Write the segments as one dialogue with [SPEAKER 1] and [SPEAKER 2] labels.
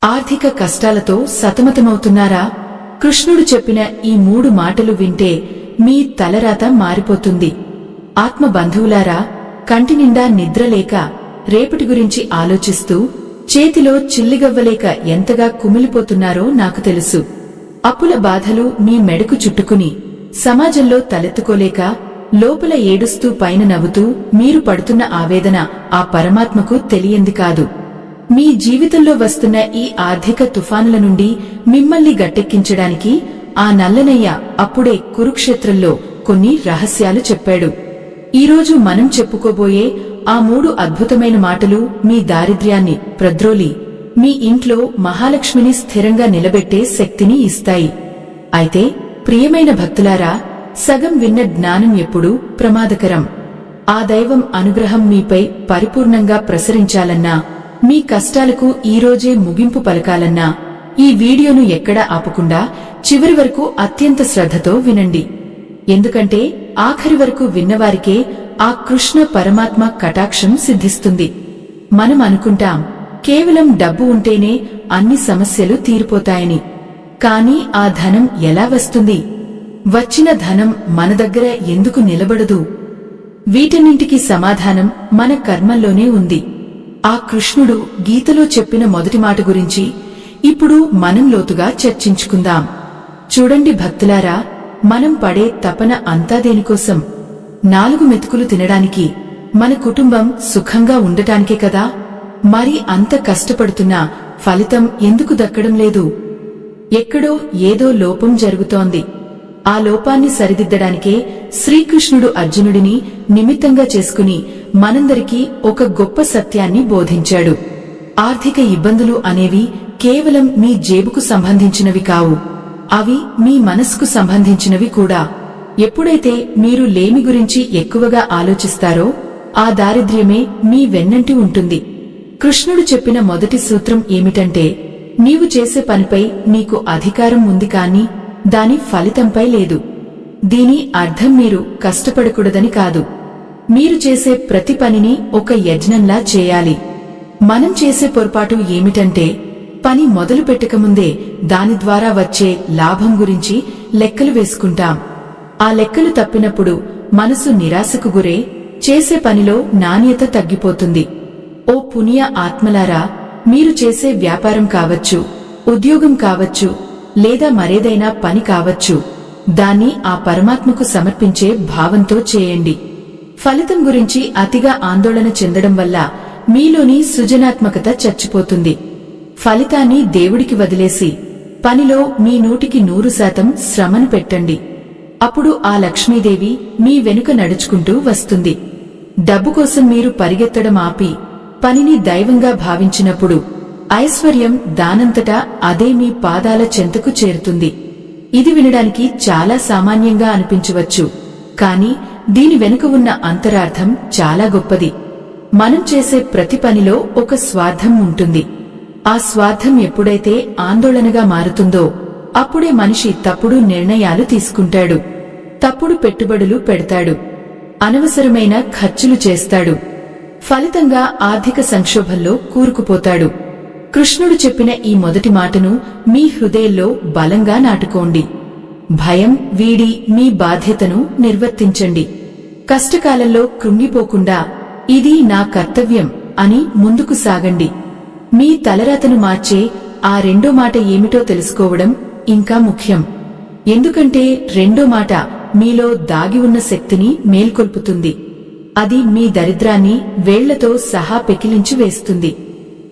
[SPEAKER 1] ఆర్థిక కష్టాలతో సతమతమవుతున్నారా? కృష్ణుడు చెప్పిన ఈ 3 మాటలు వింటే మీ తలరాత మారిపోతుంది. ఆత్మబంధువులారా, కంటినిండా నిద్రలేక రేపటి గురించి ఆలోచిస్తూ చేతిలో చిల్లిగవ్వలేక ఎంతగా కుమిలిపోతున్నారో నాకు తెలుసు. అప్పుల బాధలు మీ మెడకు చుట్టుకుని సమాజంలో తలెత్తుకోలేక లోపల ఏడుస్తూ పైన నవ్వుతూ మీరు పడుతున్న ఆవేదన ఆ పరమాత్మకు తెలియంది కాదు. మీ జీవితంలో వస్తున్న ఈ ఆర్థిక తుఫానుల నుండి మిమ్మల్ని గట్టెక్కించడానికి ఆ నల్లనయ్య అప్పుడే కురుక్షేత్రంలో కొన్ని రహస్యాలు చెప్పాడు. ఈరోజు మనం చెప్పుకోబోయే ఆ 3 అద్భుతమైన మాటలు మీ దారిద్ర్యాన్ని ప్రద్రోలి మీ ఇంట్లో మహాలక్ష్మిని స్థిరంగా నిలబెట్టే శక్తిని ఇస్తాయి. అయితే ప్రియమైన భక్తులారా, సగం విన్న జ్ఞానం ఎప్పుడూ ప్రమాదకరం. ఆ దైవం అనుగ్రహం మీపై పరిపూర్ణంగా ప్రసరించాలన్నా, మీ కష్టాలకు ఈరోజే ముగింపు పలకాలన్నా ఈ వీడియోను ఎక్కడా ఆపకుండా చివరి వరకు అత్యంత శ్రద్ధతో వినండి. ఎందుకంటే ఆఖరి వరకు విన్నవారికే ఆ కృష్ణ పరమాత్మ కటాక్షం సిద్ధిస్తుంది. మనం అనుకుంటాం కేవలం డబ్బు ఉంటేనే అన్ని సమస్యలు తీరిపోతాయని. కానీ ఆ ధనం ఎలా వస్తుంది? వచ్చిన ధనం మన దగ్గర ఎందుకు నిలబడదు? వీటన్నింటికీ సమాధానం మన కర్మల్లోనే ఉంది. ఆ కృష్ణుడు గీతలో చెప్పిన మొదటి మాట గురించి ఇప్పుడు మనం లోతుగా చర్చించుకుందాం. చూడండి భక్తులారా, మనం పడే తపన అంతా దేనికోసం? 4 మెతుకులు తినడానికి, మన కుటుంబం సుఖంగా ఉండటానికే కదా. మరి అంత కష్టపడుతున్నా ఫలితం ఎందుకు దక్కడం లేదు? ఎక్కడో ఏదో లోపం జరుగుతోంది. ఆ లోపాన్ని సరిదిద్దడానికే శ్రీకృష్ణుడు అర్జునుడిని నిమిత్తంగా చేసుకుని మనందరికీ ఒక గొప్ప సత్యాన్ని బోధించాడు. ఆర్థిక ఇబ్బందులు అనేవి కేవలం మీ జేబుకు సంబంధించినవి కావు, అవి మీ మనస్సుకు సంబంధించినవి కూడా. ఎప్పుడైతే మీరు లేమి గురించి ఎక్కువగా ఆలోచిస్తారో ఆ దారిద్ర్యమే మీ వెన్నంటి ఉంటుంది. కృష్ణుడు చెప్పిన మొదటి సూత్రం ఏమిటంటే, నీవు చేసే పనిపై నీకు అధికారం ఉంది కానీ దాని ఫలితంపై లేదు. దీని అర్థం మీరు కష్టపడకూడదని కాదు. మీరు చేసే ప్రతి పనిని ఒక యజ్ఞంలా చేయాలి. మనం చేసే పొరపాటు ఏమిటంటే, పని మొదలు పెట్టకముందే దాని ద్వారా వచ్చే లాభం గురించి లెక్కలు వేసుకుంటాం. ఆ లెక్కలు తప్పినప్పుడు మనసు నిరాశకు గురే చేసే పనిలో నాణ్యత తగ్గిపోతుంది. ఓ పుణ్య ఆత్మలారా, మీరు చేసే వ్యాపారం కావచ్చు, ఉద్యోగం కావచ్చు, లేదా మరేదైనా పని కావచ్చు, దాన్ని ఆ పరమాత్మకు సమర్పించే భావంతో చేయండి. ఫలితం గురించి అతిగా ఆందోళన చెందడం వల్ల మీలోని సృజనాత్మకత చచ్చిపోతుంది. ఫలితాన్ని దేవుడికి వదిలేసి పనిలో మీ 100% శ్రమను పెట్టండి. అప్పుడు ఆ లక్ష్మీదేవి మీ వెనుక నడుచుకుంటూ వస్తుంది. డబ్బు కోసం మీరు పరిగెత్తడం ఆపి పనిని దైవంగా భావించినప్పుడు ఐశ్వర్యం దానంతటా అదే మీ పాదాల చెంతకు చేరుతుంది. ఇది వినడానికి చాలా సామాన్యంగా అనిపించవచ్చు, కానీ దీని వెనుక ఉన్న అంతరార్థం చాలా గొప్పది. మనం చేసే ప్రతి పనిలో ఒక స్వార్థం ఉంటుంది. ఆ స్వార్థం ఎప్పుడైతే ఆందోళనగా మారుతుందో అప్పుడే మనిషి తప్పుడు నిర్ణయాలు తీసుకుంటాడు, తప్పుడు పెట్టుబడులు పెడతాడు, అనవసరమైన ఖర్చులు చేస్తాడు. ఫలితంగా ఆర్థిక సంక్షోభంలో కూరుకుపోతాడు. కృష్ణుడు చెప్పిన ఈ మొదటి మాటను మీ హృదయంలో బలంగా నాటుకోండి. భయం వీడి మీ బాధ్యతను నిర్వర్తించండి. కష్టకాలంలో కృంగిపోకుండా ఇది నా కర్తవ్యం అని ముందుకు సాగండి. మీ తలరాతను మార్చే ఆ రెండో మాట ఏమిటో తెలుసుకోవడం ఇంకా ముఖ్యం. ఎందుకంటే రెండో మాట మీలో దాగి ఉన్న శక్తిని మేల్కొల్పుతుంది. అది మీ దరిద్రాన్ని వేళ్లతో సహా పెకిలించి వేస్తుంది.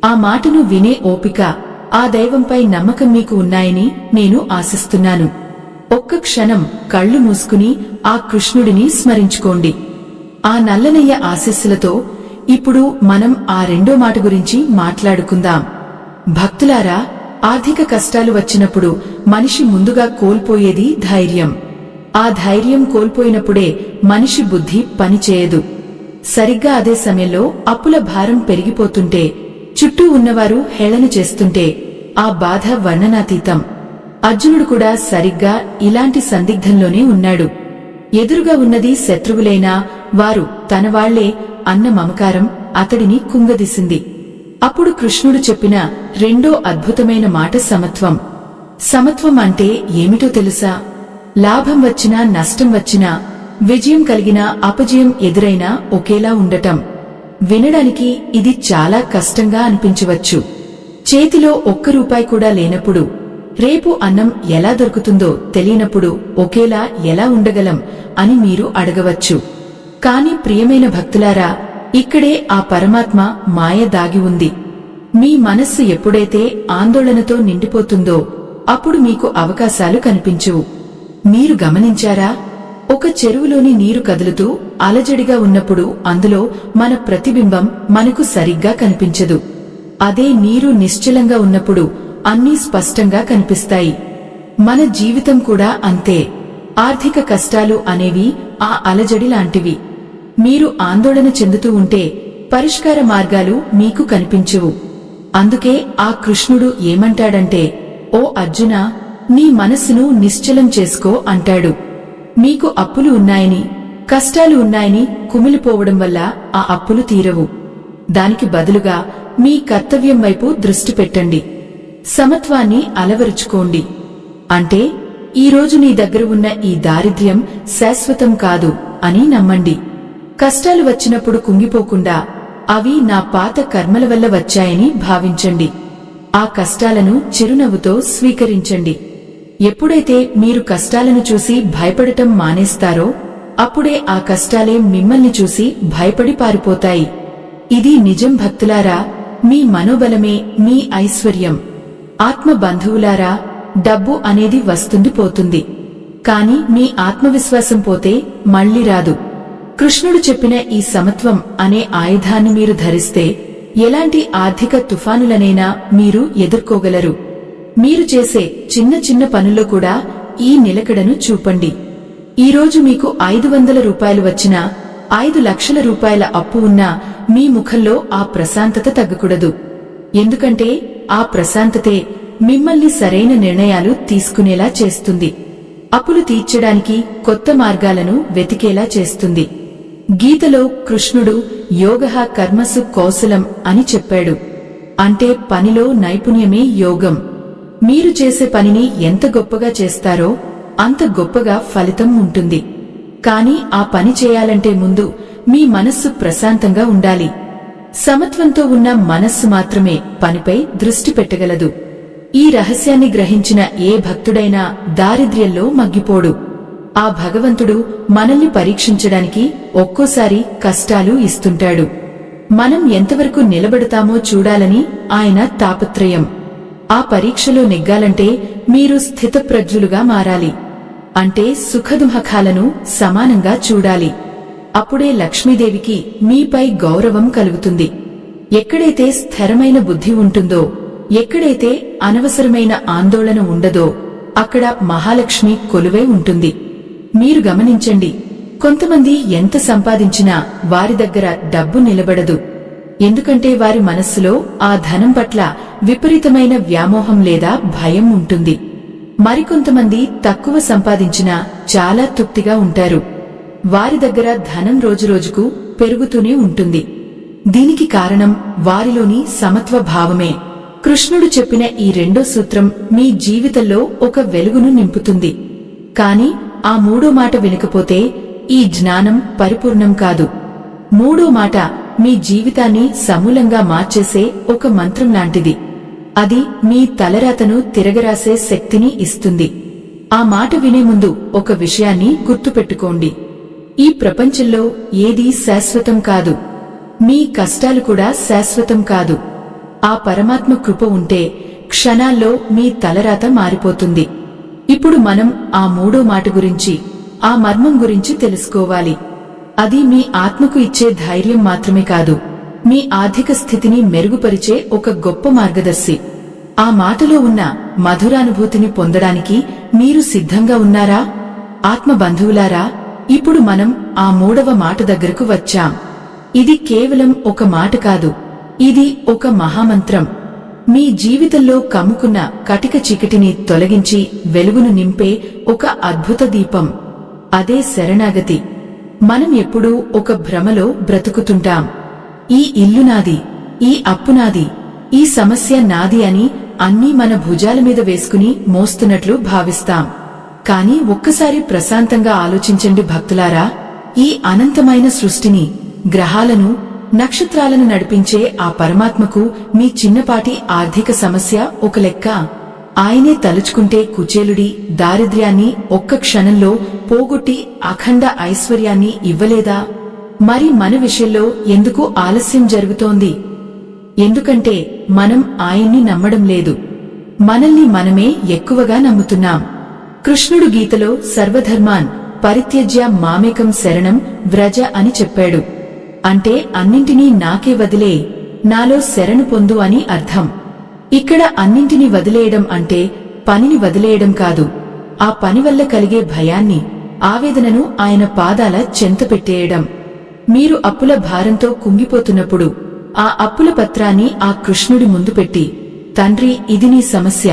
[SPEAKER 1] ఆ మాటను వినే ఓపిక, ఆ దైవంపై నమ్మకం మీకు ఉన్నాయని నేను ఆశిస్తున్నాను. ఒక్క క్షణం కళ్ళు మూసుకుని ఆ కృష్ణుడిని స్మరించుకోండి. ఆ నల్లనయ్య ఆశీస్సులతో ఇప్పుడు మనం ఆ రెండో మాట గురించి మాట్లాడుకుందాం. భక్తులారా, ఆర్థిక కష్టాలు వచ్చినప్పుడు మనిషి ముందుగా కోల్పోయేది ధైర్యం. ఆ ధైర్యం కోల్పోయినప్పుడే మనిషి బుద్ధి పనిచేయదు. సరిగ్గా అదే సమయంలో అప్పుల భారం పెరిగిపోతుంటే, చుట్టూ ఉన్నవారు హేళన చేస్తుంటే ఆ బాధ వర్ణనాతీతం. అర్జునుడు కూడా సరిగ్గా ఇలాంటి సందిగ్ధంలోనే ఉన్నాడు. ఎదురుగా ఉన్నది శత్రువులైనా వారు తనవాళ్లే అన్న మమకారం అతడిని కుంగదీసింది. అప్పుడు కృష్ణుడు చెప్పిన రెండో అద్భుతమైన మాట సమత్వం. సమత్వం అంటే ఏమిటో తెలుసా? లాభం వచ్చినా నష్టం వచ్చినా, విజయం కలిగినా అపజయం ఎదురైనా ఒకేలా ఉండటం. వినడానికి ఇది చాలా కష్టంగా అనిపించవచ్చు. చేతిలో ఒక్క రూపాయి కూడా లేనప్పుడు, రేపు అన్నం ఎలా దొరుకుతుందో తెలియనప్పుడు ఒకేలా ఎలా ఉండగలం అని మీరు అడగవచ్చు. కాని ప్రియమైన భక్తులారా, ఇక్కడే ఆ పరమాత్మ మాయ దాగి ఉంది. మీ మనస్సు ఎప్పుడైతే ఆందోళనతో నిండిపోతుందో అప్పుడు మీకు అవకాశాలు కనిపించవు. మీరు గమనించారా? ఒక చెరువులోని నీరు కదులుతూ అలజడిగా ఉన్నప్పుడు అందులో మన ప్రతిబింబం మనకు సరిగ్గా కనిపించదు. అదే నీరు నిశ్చలంగా ఉన్నప్పుడు అన్నీ స్పష్టంగా కనిపిస్తాయి. మన జీవితం కూడా అంతే. ఆర్థిక కష్టాలు అనేవి ఆ అలజడి లాంటివి. మీరు ఆందోళన చెందుతూ ఉంటే పరిష్కార మార్గాలు మీకు కనిపించవు. అందుకే ఆ కృష్ణుడు ఏమంటాడంటే, ఓ అర్జునా, నీ మనస్సును నిశ్చలం చేసుకో అంటాడు. మీకు అప్పులు ఉన్నాయని, కష్టాలు ఉన్నాయని కుమిలిపోవడం వల్ల ఆ అప్పులు తీరవు. దానికి బదులుగా మీ కర్తవ్యం వైపు దృష్టి పెట్టండి. సమత్వాన్ని అలవరుచుకోండి. అంటే ఈరోజు నీ దగ్గర ఉన్న ఈ దారిద్ర్యం శాశ్వతం కాదు అని నమ్మండి. కష్టాలు వచ్చినప్పుడు కుంగిపోకుండా అవి నా పాత కర్మల వల్ల వచ్చాయని భావించండి. ఆ కష్టాలను చిరునవ్వుతో స్వీకరించండి. ఎప్పుడైతే మీరు కష్టాలను చూసి భయపడటం మానేస్తారో అప్పుడే ఆ కష్టాలే మిమ్మల్ని చూసి భయపడి పారిపోతాయి. ఇది నిజం భక్తులారా. మీ మనోబలమే మీ ఐశ్వర్యం. ఆత్మ బంధువులారా, డబ్బు అనేది వస్తుంది పోతుంది. కాని మీ ఆత్మవిశ్వాసం పోతే మళ్లీ రాదు. కృష్ణుడు చెప్పిన ఈ సమత్వం అనే ఆయుధాన్ని మీరు ధరిస్తే ఎలాంటి ఆర్థిక తుఫానులనైనా మీరు ఎదుర్కోగలరు. మీరు చేసే చిన్న చిన్న పనుల్లో కూడా ఈ నిలకడను చూపండి. ఈరోజు మీకు 500 రూపాయలు వచ్చినా, 5 లక్షల రూపాయల అప్పు ఉన్నా మీ ముఖంలో ఆ ప్రశాంతత తగ్గకూడదు. ఎందుకంటే ఆ ప్రశాంతతే మిమ్మల్ని సరైన నిర్ణయాలు తీసుకునేలా చేస్తుంది. అప్పులు తీర్చడానికి కొత్త మార్గాలను వెతికేలా చేస్తుంది. గీతలో కృష్ణుడు యోగః కర్మసు కౌశలం అని చెప్పాడు. అంటే పనిలో నైపుణ్యమే యోగం. మీరు చేసే పనిని ఎంత గొప్పగా చేస్తారో అంత గొప్పగా ఫలితం ఉంటుంది. కాని ఆ పని చేయాలంటే ముందు మీ మనస్సు ప్రశాంతంగా ఉండాలి. సమత్వంతో ఉన్న మనస్సు మాత్రమే పనిపై దృష్టి పెట్టగలదు. ఈ రహస్యాన్ని గ్రహించిన ఏ భక్తుడైనా దారిద్ర్యంలో మగ్గిపోడు. ఆ భగవంతుడు మనల్ని పరీక్షించడానికి ఒక్కోసారి కష్టాలు ఇస్తుంటాడు. మనం ఎంతవరకు నిలబడతామో చూడాలని ఆయన తాపత్రయం. ఆ పరీక్షలో నెగ్గాలంటే మీరు స్థితప్రజ్ఞులుగా మారాలి. అంటే సుఖదుఃఖాలను సమానంగా చూడాలి. అప్పుడే లక్ష్మీదేవికి మీపై గౌరవం కలుగుతుంది. ఎక్కడైతే స్థిరమైన బుద్ధి ఉంటుందో, ఎక్కడైతే అనవసరమైన ఆందోళన ఉండదో అక్కడ మహాలక్ష్మి కొలువై ఉంటుంది. మీరు గమనించండి, కొంతమంది ఎంత సంపాదించినా వారి దగ్గర డబ్బు నిలబడదు. ఎందుకంటే వారి మనస్సులో ఆ ధనం పట్ల విపరీతమైన వ్యామోహం లేదా భయం ఉంటుంది. మరికొంతమంది తక్కువ సంపాదించినా చాలా తృప్తిగా ఉంటారు. వారి దగ్గర ధనం రోజురోజుకు పెరుగుతూనే ఉంటుంది. దీనికి కారణం వారిలోని సమత్వ భావమే. కృష్ణుడు చెప్పిన ఈ రెండో సూత్రం మీ జీవితంలో ఒక వెలుగును నింపుతుంది. కాని ఆ మూడో మాట వినకపోతే ఈ జ్ఞానం పరిపూర్ణం కాదు. మూడో మాట మీ జీవితాన్ని సమూలంగా మార్చేసే ఒక మంత్రం లాంటిది. అది మీ తలరాతను తిరగరాసే శక్తిని ఇస్తుంది. ఆ మాట వినే ముందు ఒక విషయాన్ని గుర్తుపెట్టుకోండి. ఈ ప్రపంచంలో ఏదీ శాశ్వతం కాదు. మీ కష్టాలు కూడా శాశ్వతం కాదు. ఆ పరమాత్మ కృప ఉంటే క్షణాల్లో మీ తలరాత మారిపోతుంది. ఇప్పుడు మనం ఆ మూడో మాట గురించి, ఆ మర్మం గురించి తెలుసుకోవాలి. అది మీ ఆత్మకు ఇచ్చే ధైర్యం మాత్రమే కాదు, మీ ఆర్థిక స్థితిని మెరుగుపరిచే ఒక గొప్ప మార్గదర్శి. ఆ మాటలో ఉన్న మధురానుభూతిని పొందడానికి మీరు సిద్ధంగా ఉన్నారా? ఆత్మ బంధువులారా, ఇప్పుడు మనం ఆ మూడవ మాట దగ్గరకు వచ్చాం. ఇది కేవలం ఒక మాట కాదు, ఇది ఒక మహామంత్రం. మీ జీవితంలో కమ్ముకున్న కటిక చీకటిని తొలగించి వెలుగును నింపే ఒక అద్భుత దీపం. అదే శరణాగతి. మనం ఎప్పుడూ ఒక భ్రమలో బ్రతుకుతుంటాం. ఈ ఇల్లు నాది, ఈ అప్పు నాది, ఈ సమస్య నాది అని అన్నీ మన భుజాల మీద వేసుకుని మోస్తున్నట్లు భావిస్తాం. కాని ఒక్కసారి ప్రశాంతంగా ఆలోచించండి భక్తులారా, ఈ అనంతమైన సృష్టిని, గ్రహాలను, నక్షత్రాలను నడిపించే ఆ పరమాత్మకు మీ చిన్నపాటి ఆర్థిక సమస్య ఒక లెక్క. ఆయనే తలుచుకుంటే కుచేలుడి దారిద్ర్యాన్ని ఒక్క క్షణంలో పోగొట్టి అఖండ ఐశ్వర్యాన్ని ఇవ్వలేదా? మరి మన విషయంలో ఎందుకు ఆలస్యం జరుగుతోంది? ఎందుకంటే మనం ఆయన్ని నమ్మడం లేదు. మనల్ని మనమే ఎక్కువగా నమ్ముతున్నాం. కృష్ణుడు గీతలో సర్వధర్మాన్ పరిత్యజ్య మామేకం శరణం వ్రజ అని చెప్పాడు. అంటే అన్నింటినీ నాకే వదిలే, నాలో శరణు పొందు అని అర్థం. ఇక్కడ అన్నింటినీ వదిలేయడం అంటే పనిని వదిలేయడం కాదు. ఆ పని వల్ల కలిగే భయాన్ని, ఆవేదనను ఆయన పాదాల చెంత పెట్టేయడం. మీరు అప్పుల భారంతో కుంగిపోతున్నప్పుడు ఆ అప్పుల పత్రాన్ని ఆ కృష్ణుడి ముందు పెట్టి, తండ్రి ఇది నీ సమస్య,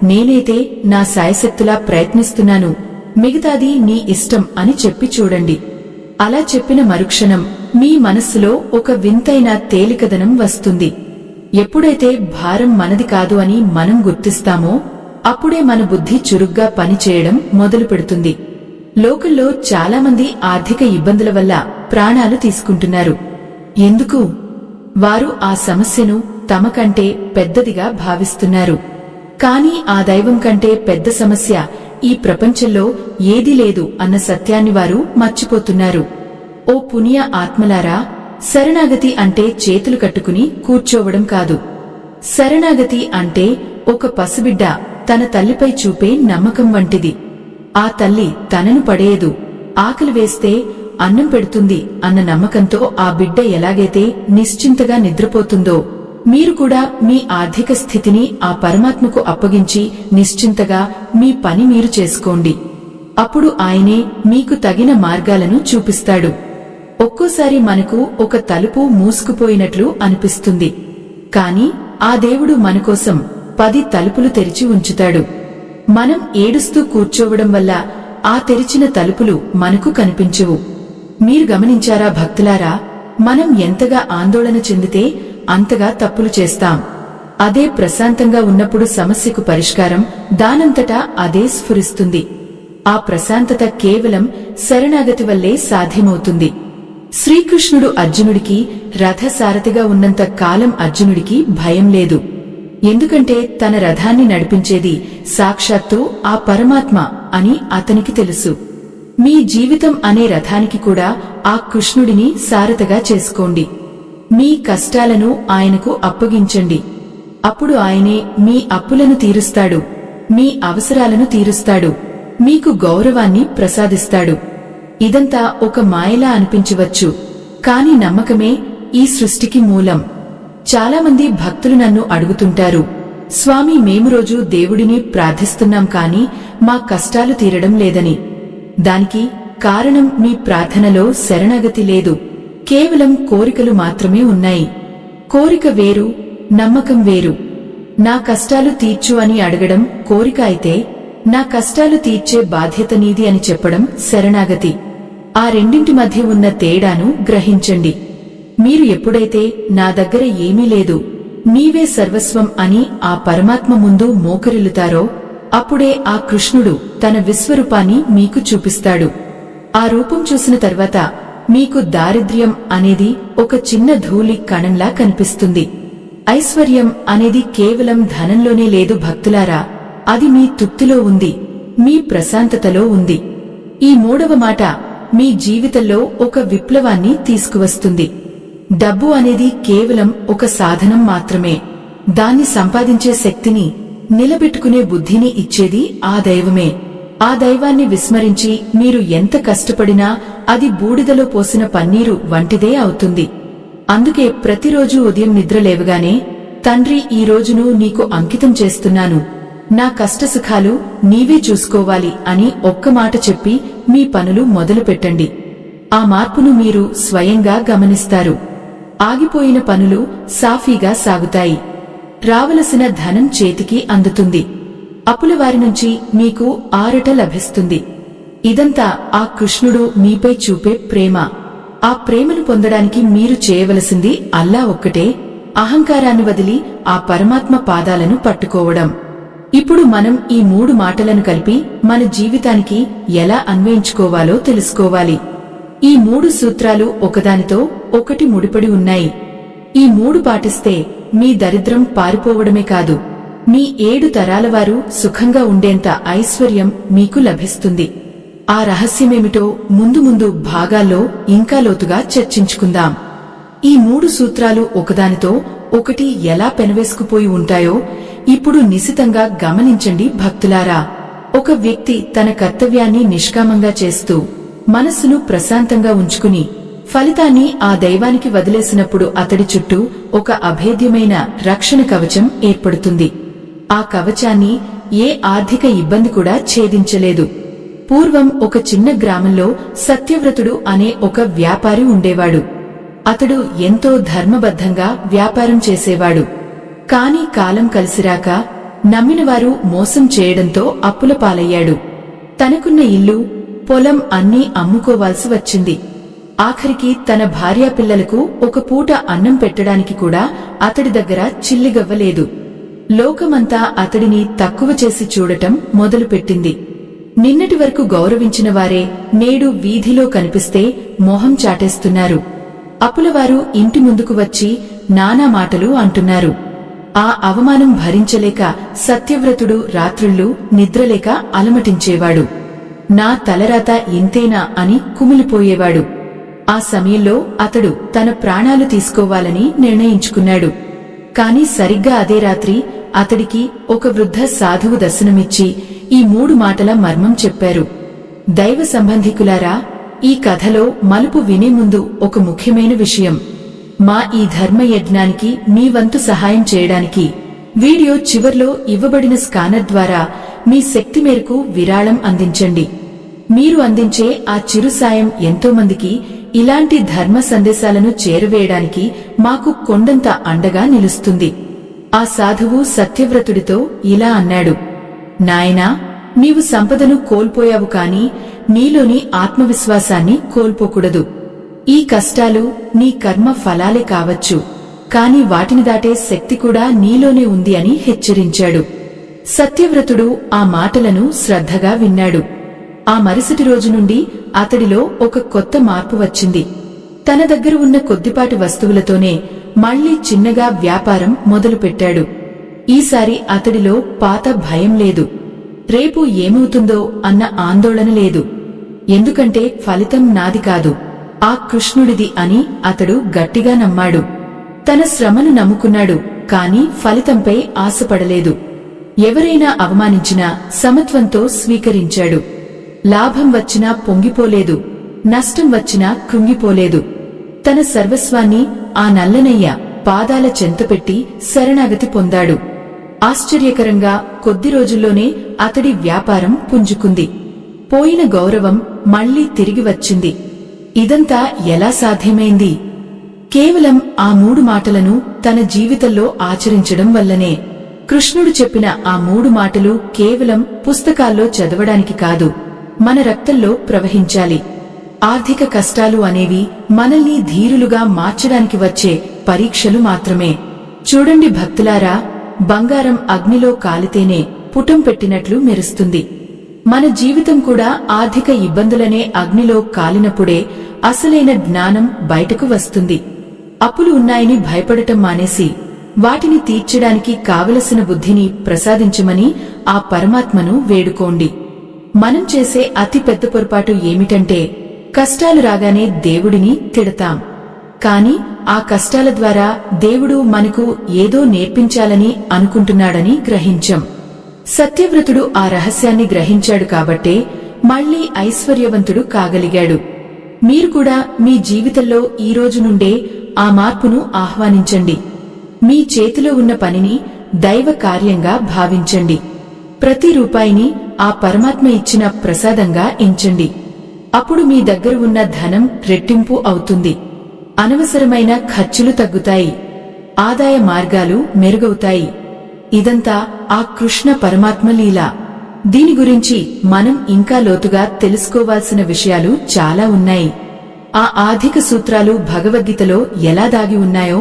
[SPEAKER 1] నేనైతే నా శాయశక్తులా ప్రయత్నిస్తున్నాను, మిగతాది నీ ఇష్టం అని చెప్పి చూడండి. అలా చెప్పిన మరుక్షణం మీ మనస్సులో ఒక వింతైన తేలికదనం వస్తుంది. ఎప్పుడైతే భారం మనది కాదు అని మనం గుర్తిస్తామో అప్పుడే మన బుద్ధి చురుగ్గా పనిచేయడం మొదలు పెడుతుంది. లోకంలో చాలామంది ఆర్థిక ఇబ్బందుల వల్ల ప్రాణాలు తీసుకుంటున్నారు. ఎందుకు? వారు ఆ సమస్యను తమ కంటే పెద్దదిగా భావిస్తున్నారు. కాని ఆ దైవం కంటే పెద్ద సమస్య ఈ ప్రపంచంలో ఏదీ లేదు అన్న సత్యాన్ని వారు మర్చిపోతున్నారు. ఓ పుణ్య ఆత్మలారా, శరణాగతి అంటే చేతులు కట్టుకుని కూర్చోవడం కాదు. శరణాగతి అంటే ఒక పసిబిడ్డ తన తల్లిపై చూపే నమ్మకం వంటిది. ఆ తల్లి తనను పడేయదు, ఆకలి వేస్తే అన్నం పెడుతుంది అన్న నమ్మకంతో ఆ బిడ్డ ఎలాగైతే నిశ్చింతగా నిద్రపోతుందో, మీరు కూడా మీ ఆర్థిక స్థితిని ఆ పరమాత్మకు అప్పగించి నిశ్చింతగా మీ పని మీరు చేసుకోండి. అప్పుడు ఆయనే మీకు తగిన మార్గాలను చూపిస్తాడు. ఒక్కోసారి మనకు ఒక తలుపు మూసుకుపోయినట్లు అనిపిస్తుంది. కాని ఆ దేవుడు మనకోసం 10 తలుపులు తెరిచి ఉంచుతాడు. మనం ఏడుస్తూ కూర్చోవడం వల్ల ఆ తెరిచిన తలుపులు మనకు కనిపించవు. మీరు గమనించారా భక్తులారా, మనం ఎంతగా ఆందోళన చెందితే అంతగా తప్పులు చేస్తాం. అదే ప్రశాంతంగా ఉన్నప్పుడు సమస్యకు పరిష్కారం దానంతటా అదే స్ఫురిస్తుంది. ఆ ప్రశాంతత కేవలం శరణాగతి వల్లే సాధ్యమవుతుంది. శ్రీకృష్ణుడు అర్జునుడికి రథసారథిగా ఉన్నంత కాలం అర్జునుడికి భయం లేదు. ఎందుకంటే తన రథాన్ని నడిపించేది సాక్షాత్తు ఆ పరమాత్మ అని అతనికి తెలుసు. మీ జీవితం అనే రథానికి కూడా ఆ కృష్ణుడిని సారథిగా చేసుకోండి. మీ కష్టాలను ఆయనకు అప్పగించండి. అప్పుడు ఆయనే మీ అప్పులను తీరుస్తాడు, మీ అవసరాలను తీరుస్తాడు, మీకు గౌరవాన్ని ప్రసాదిస్తాడు. ఇదంతా ఒక మాయలా అనిపించవచ్చు, కాని నమ్మకమే ఈ సృష్టికి మూలం. చాలామంది భక్తులు నన్ను అడుగుతుంటారు, స్వామి మేము రోజు దేవుడిని ప్రార్థిస్తున్నాం కాని మా కష్టాలు తీరడం లేదని. దానికి కారణం మీ ప్రార్థనలో శరణాగతి లేదు, కేవలం కోరికలు మాత్రమే ఉన్నాయి. కోరిక వేరు, నమ్మకం వేరు. నా కష్టాలు తీర్చు అని అడగడం కోరిక అయితే, నా కష్టాలు తీర్చే బాధ్యత నీది అని చెప్పడం శరణాగతి. ఆ రెండింటి మధ్య ఉన్న తేడాను గ్రహించండి. మీరు ఎప్పుడైతే నా దగ్గర ఏమీ లేదు, నీవే సర్వస్వం అని ఆ పరమాత్మ ముందు మోకరిల్లుతారో అప్పుడే ఆ కృష్ణుడు తన విశ్వరూపాన్ని మీకు చూపిస్తాడు. ఆ రూపం చూసిన తర్వాత మీకు దారిద్ర్యం అనేది ఒక చిన్న ధూళి కణంలా కనిపిస్తుంది. ఐశ్వర్యం అనేది కేవలం ధనంలోనే లేదు భక్తులారా, అది మీ తృప్తిలో ఉంది, మీ ప్రశాంతతలో ఉంది. ఈ మూడవ మాట మీ జీవితంలో ఒక విప్లవాన్ని తీసుకువస్తుంది. డబ్బు అనేది కేవలం ఒక సాధనం మాత్రమే. దాన్ని సంపాదించే శక్తిని, నిలబెట్టుకునే బుద్ధిని ఇచ్చేది ఆ దైవమే. ఆ దైవాన్ని విస్మరించి మీరు ఎంత కష్టపడినా అది బూడిదలో పోసిన పన్నీరు వంటిదే అవుతుంది. అందుకే ప్రతిరోజు ఉదయం నిద్ర లేవగానే, తండ్రి ఈ రోజును నీకు అంకితం చేస్తున్నాను, నా కష్టసుఖాలు నీవే చూసుకోవాలి అని ఒక్క మాట చెప్పి మీ పనులు మొదలు పెట్టండి. ఆ మార్పును మీరు స్వయంగా గమనిస్తారు. ఆగిపోయిన పనులు సాఫీగా సాగుతాయి. రావలసిన ధనం చేతికి అందుతుంది. అప్పుల వారి నుంచి మీకు ఆరట లభిస్తుంది. ఇదంతా ఆ కృష్ణుడు మీపై చూపే ప్రేమ. ఆ ప్రేమను పొందడానికి మీరు చేయవలసింది అల్లా ఒక్కటే. అహంకారాన్ని వదిలి ఆ పరమాత్మ పాదాలను పట్టుకోవడం. ఇప్పుడు మనం ఈ 3 మాటలను కలిపి మన జీవితానికి ఎలా అన్వయించుకోవాలో తెలుసుకోవాలి. ఈ 3 సూత్రాలు ఒకదానితో ఒకటి ముడిపడి ఉన్నాయి. ఈ 3 పాటిస్తే మీ దరిద్రం పారిపోవడమే కాదు, మీ 7 తరాల వారు సుఖంగా ఉండేంత ఐశ్వర్యం మీకు లభిస్తుంది. ఆ రహస్యమేమిటో ముందు ముందు భాగాల్లో ఇంకా లోతుగా చర్చించుకుందాం. ఈ 3 సూత్రాలు ఒకదానితో ఒకటి ఎలా పెనవేసుకుపోయి ఉంటాయో ఇప్పుడు నిశితంగా గమనించండి భక్తులారా. ఒక వ్యక్తి తన కర్తవ్యాన్ని నిష్కామంగా చేస్తూ మనస్సును ప్రశాంతంగా ఉంచుకుని ఫలితాన్ని ఆ దైవానికి వదిలేసినప్పుడు అతడి చుట్టూ ఒక అభేద్యమైన రక్షణ కవచం ఏర్పడుతుంది. ఆ కవచాన్ని ఏ ఆర్థిక ఇబ్బంది కూడా ఛేదించలేదు. పూర్వం ఒక చిన్న గ్రామంలో సత్యవ్రతుడు అనే ఒక వ్యాపారి ఉండేవాడు. అతడు ఎంతో ధర్మబద్ధంగా వ్యాపారం చేసేవాడు. కాని కాలం కలిసిరాక నమ్మినవారు మోసం చేయడంతో అప్పుల పాలయ్యాడు. తనకున్న ఇల్లు, పొలం అన్నీ అమ్ముకోవాల్సి వచ్చింది. ఆఖరికి తన భార్యాపిల్లలకు ఒక పూట అన్నం పెట్టడానికి కూడా అతడి దగ్గర చిల్లిగవ్వలేదు. లోకమంతా అతడిని తక్కువ చేసి చూడటం మొదలుపెట్టింది. నిన్నటి వరకు గౌరవించిన వారే నేడు వీధిలో కనిపిస్తే మొహం చాటేస్తున్నారు. అప్పులవారు ఇంటి ముందుకు వచ్చి నానా మాటలు అంటున్నారు. ఆ అవమానం భరించలేక సత్యవ్రతుడు రాత్రుళ్ళు నిద్రలేక అలమటించేవాడు. నా తలరాత ఇంతేనా అని కుమిలిపోయేవాడు. ఆ సమయంలో అతడు తన ప్రాణాలు తీసుకోవాలని నిర్ణయించుకున్నాడు. కాని సరిగ్గా అదే రాత్రి అతడికి ఒక వృద్ధ సాధువు దర్శనమిచ్చి ఈ 3 మాటల మర్మం చెప్పారు. దైవ సంబంధికులారా, ఈ కథలో మలుపు వినే ముందు ఒక ముఖ్యమైన విషయం. మా ఈ ధర్మయజ్ఞానికి మీ వంతు సహాయం చేయడానికి వీడియో చివర్లో ఇవ్వబడిన స్కానర్ ద్వారా మీ శక్తి మేరకు విరాళం అందించండి. మీరు అందించే ఆ చిరు సాయం ఎంతో మందికి ఇలాంటి ధర్మ సందేశాలను చేరవేయడానికి మాకు కొండంత అండగా నిలుస్తుంది. ఆ సాధువు సత్యవ్రతుడితో ఇలా అన్నాడు. నాయనా, నీవు సంపదను కోల్పోయావు కాని నీలోని ఆత్మవిశ్వాసాన్ని కోల్పోకూడదు. ఈ కష్టాలు నీ కర్మ ఫలాలే కావచ్చు, కాని వాటిని దాటే శక్తి కూడా నీలోనే ఉంది అని హెచ్చరించాడు. సత్యవ్రతుడు ఆ మాటలను శ్రద్ధగా విన్నాడు. ఆ మరుసటి రోజు నుండి అతడిలో ఒక కొత్త మార్పు వచ్చింది. తన దగ్గర ఉన్న కొద్దిపాటి వస్తువులతోనే మళ్లీ చిన్నగా వ్యాపారం మొదలుపెట్టాడు. ఈసారి అతడిలో పాత భయం లేదు. రేపు ఏమవుతుందో అన్న ఆందోళన లేదు. ఎందుకంటే ఫలితం నాది కాదు, ఆ కృష్ణుడిది అని అతడు గట్టిగా నమ్మాడు. తన శ్రమను నమ్ముకున్నాడు, కాని ఫలితంపై ఆశపడలేదు. ఎవరైనా అవమానించినా సమత్వంతో స్వీకరించాడు. లాభం వచ్చినా పొంగిపోలేదు, నష్టం వచ్చినా కృంగిపోలేదు. తన సర్వస్వాన్ని ఆ నల్లనయ్య పాదాల చెంతపెట్టి శరణాగతి పొందాడు. ఆశ్చర్యకరంగా కొద్ది రోజుల్లోనే అతడి వ్యాపారం పుంజుకుంది. పోయిన గౌరవం మళ్లీ తిరిగి వచ్చింది. ఇదంతా ఎలా సాధ్యమైంది? కేవలం ఆ 3 మాటలను తన జీవితంలో ఆచరించడం వల్లనే. కృష్ణుడు చెప్పిన ఆ 3 మాటలు కేవలం పుస్తకాల్లో చదవడానికి కాదు, మన రక్తంలో ప్రవహించాలి. ఆర్థిక కష్టాలు అనేవి మనల్ని ధీరులుగా మార్చడానికి వచ్చే పరీక్షలు మాత్రమే. చూడండి భక్తులారా, బంగారం అగ్నిలో కాలితేనే పుటం పెట్టినట్లు మెరుస్తుంది. మన జీవితం కూడా ఆర్థిక ఇబ్బందులనే అగ్నిలో కాలినప్పుడే అసలైన జ్ఞానం బయటకు వస్తుంది. అప్పులు ఉన్నాయని భయపడటం మానేసి వాటిని తీర్చడానికి కావలసిన బుద్ధిని ప్రసాదించమని ఆ పరమాత్మను వేడుకోండి. మనం చేసే అతి పెద్ద పొరపాటు ఏమిటంటే కష్టాలు రాగానే దేవుడిని తిడతాం. కాని ఆ కష్టాల ద్వారా దేవుడు మనకు ఏదో నేర్పించాలని అనుకుంటున్నాడని గ్రహించం. సత్యవ్రతుడు ఆ రహస్యాన్ని గ్రహించాడు కాబట్టే మళ్లీ ఐశ్వర్యవంతుడు కాగలిగాడు. మీరు కూడా మీ జీవితంలో ఈ రోజు నుండే ఆ మార్పును ఆహ్వానించండి. మీ చేతిలో ఉన్న పనిని దైవ కార్యంగా భావించండి. ప్రతి రూపాయిని ఆ పరమాత్మ ఇచ్చిన ప్రసాదంగా ఎంచండి. అప్పుడు మీ దగ్గర ఉన్న ధనం రెట్టింపు అవుతుంది. అనవసరమైన ఖర్చులు తగ్గుతాయి, ఆదాయ మార్గాలు మెరుగవుతాయి. ఇదంతా ఆ కృష్ణ పరమాత్మ లీల. దీని గురించి మనం ఇంకా లోతుగా తెలుసుకోవాల్సిన విషయాలు చాలా ఉన్నాయి. ఆ ఆర్థిక సూత్రాలు భగవద్గీతలో ఎలా దాగి ఉన్నాయో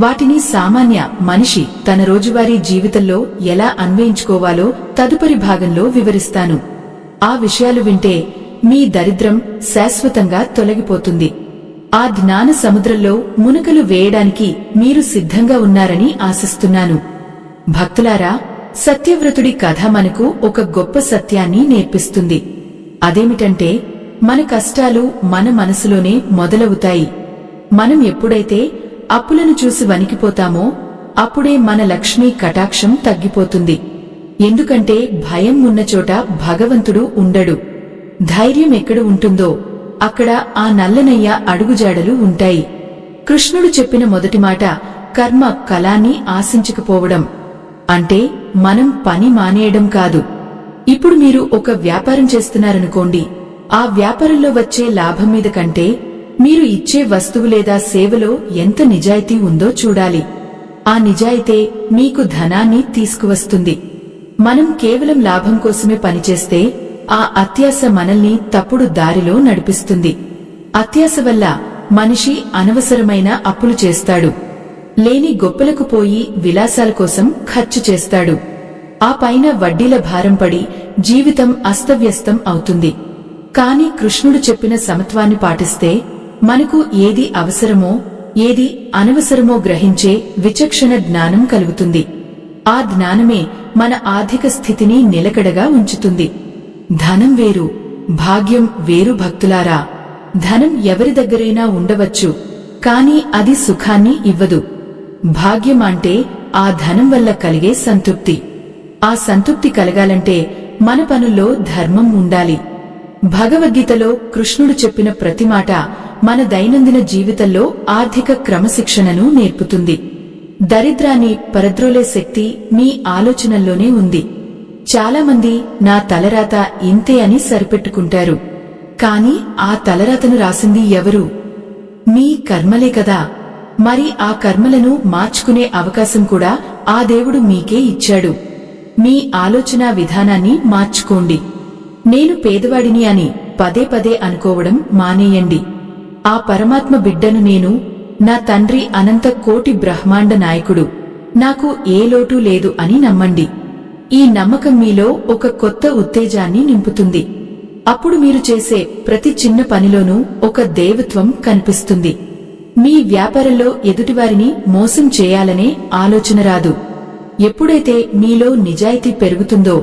[SPEAKER 1] వాటిని సామాన్య మనిషి తన రోజువారీ జీవితంలో ఎలా అన్వయించుకోవాలో తదుపరి భాగంలో వివరిస్తాను. ఆ విషయాలు వింటే మీ దరిద్రం శాశ్వతంగా తొలగిపోతుంది. ఆ జ్ఞాన సముద్రంలో మునకలు వేయడానికి మీరు సిద్ధంగా ఉన్నారని ఆశిస్తున్నాను. భక్తులారా, సత్యవ్రతుడి కథ మనకు ఒక గొప్ప సత్యాన్ని నేర్పిస్తుంది. అదేమిటంటే, మన కష్టాలు మన మనసులోనే మొదలవుతాయి. మనం ఎప్పుడైతే అప్పులను చూసి వణికిపోతామో అప్పుడే మన లక్ష్మీ కటాక్షం తగ్గిపోతుంది. ఎందుకంటే భయం ఉన్న చోట భగవంతుడు ఉండడు. ధైర్యం ఎక్కడ ఉంటుందో అక్కడ ఆ నల్లనయ్య అడుగుజాడలు ఉంటాయి. కృష్ణుడు చెప్పిన మొదటి మాట కర్మ కళాన్ని ఆశించకపోవడం. అంటే మనం పని మానేయడం కాదు. ఇప్పుడు మీరు ఒక వ్యాపారం చేస్తున్నారనుకోండి. ఆ వ్యాపారంలో వచ్చే లాభం మీద కంటే మీరు ఇచ్చే వస్తువు లేదా సేవలో ఎంత నిజాయితీ ఉందో చూడాలి. ఆ నిజాయితే మీకు ధనాన్ని తీసుకువస్తుంది. మనం కేవలం లాభం కోసమే పనిచేస్తే ఆ అత్యాశ మనల్ని తప్పుడు దారిలో నడిపిస్తుంది. అత్యాశ వల్ల మనిషి అనవసరమైన అప్పులు చేస్తాడు. లేని గొప్పలకు పోయి విలాసాల కోసం ఖర్చు చేస్తాడు. ఆ పైన వడ్డీల భారం పడి జీవితం అస్తవ్యస్తం అవుతుంది. కాని కృష్ణుడు చెప్పిన సమత్వాన్ని పాటిస్తే మనకు ఏది అవసరమో ఏది అనవసరమో గ్రహించే విచక్షణ జ్ఞానం కలుగుతుంది. ఆ జ్ఞానమే మన ఆర్థిక స్థితిని నిలకడగా ఉంచుతుంది. ధనం వేరు, భాగ్యం వేరు భక్తులారా. ధనం ఎవరి దగ్గరైనా ఉండవచ్చు, కాని అది సుఖాన్ని ఇవ్వదు. భాగ్యం అంటే ఆ ధనం వల్ల కలిగే సంతృప్తి. ఆ సంతృప్తి కలగాలంటే మన పనుల్లో ధర్మం ఉండాలి. భగవద్గీతలో కృష్ణుడు చెప్పిన ప్రతి మాట మన దైనందిన జీవితంలో ఆర్థిక క్రమశిక్షణను నేర్పుతుంది. దరిద్రాన్ని పరద్రోలే శక్తి మీ ఆలోచనల్లోనే ఉంది. చాలామంది నా తలరాత ఇంతే అని సరిపెట్టుకుంటారు. కాని ఆ తలరాతను రాసింది ఎవరు? మీ కర్మలే కదా. మరి ఆ కర్మలను మార్చుకునే అవకాశం కూడా ఆ దేవుడు మీకే ఇచ్చాడు. మీ ఆలోచనా విధానాన్ని మార్చుకోండి. నేను పేదవాడిని అని పదే పదే అనుకోవడం మానేయండి. ఆ పరమాత్మ బిడ్డను నేను. నా తండ్రి అనంత కోటి బ్రహ్మాండ నాయకుడు. నాకు ఏ లోటు లేదు అని నమ్మండి. ఈ నమ్మకం మీలో ఒక కొత్త ఉత్తేజాన్ని నింపుతుంది. అప్పుడు మీరు చేసే ప్రతి చిన్న పనిలోనూ ఒక దేవత్వం కనిపిస్తుంది. మీ వ్యాపారంలో ఎదుటివారిని మోసం చేయాలనే ఆలోచన రాదు. ఎప్పుడైతే మీలో నిజాయితీ పెరుగుతుందో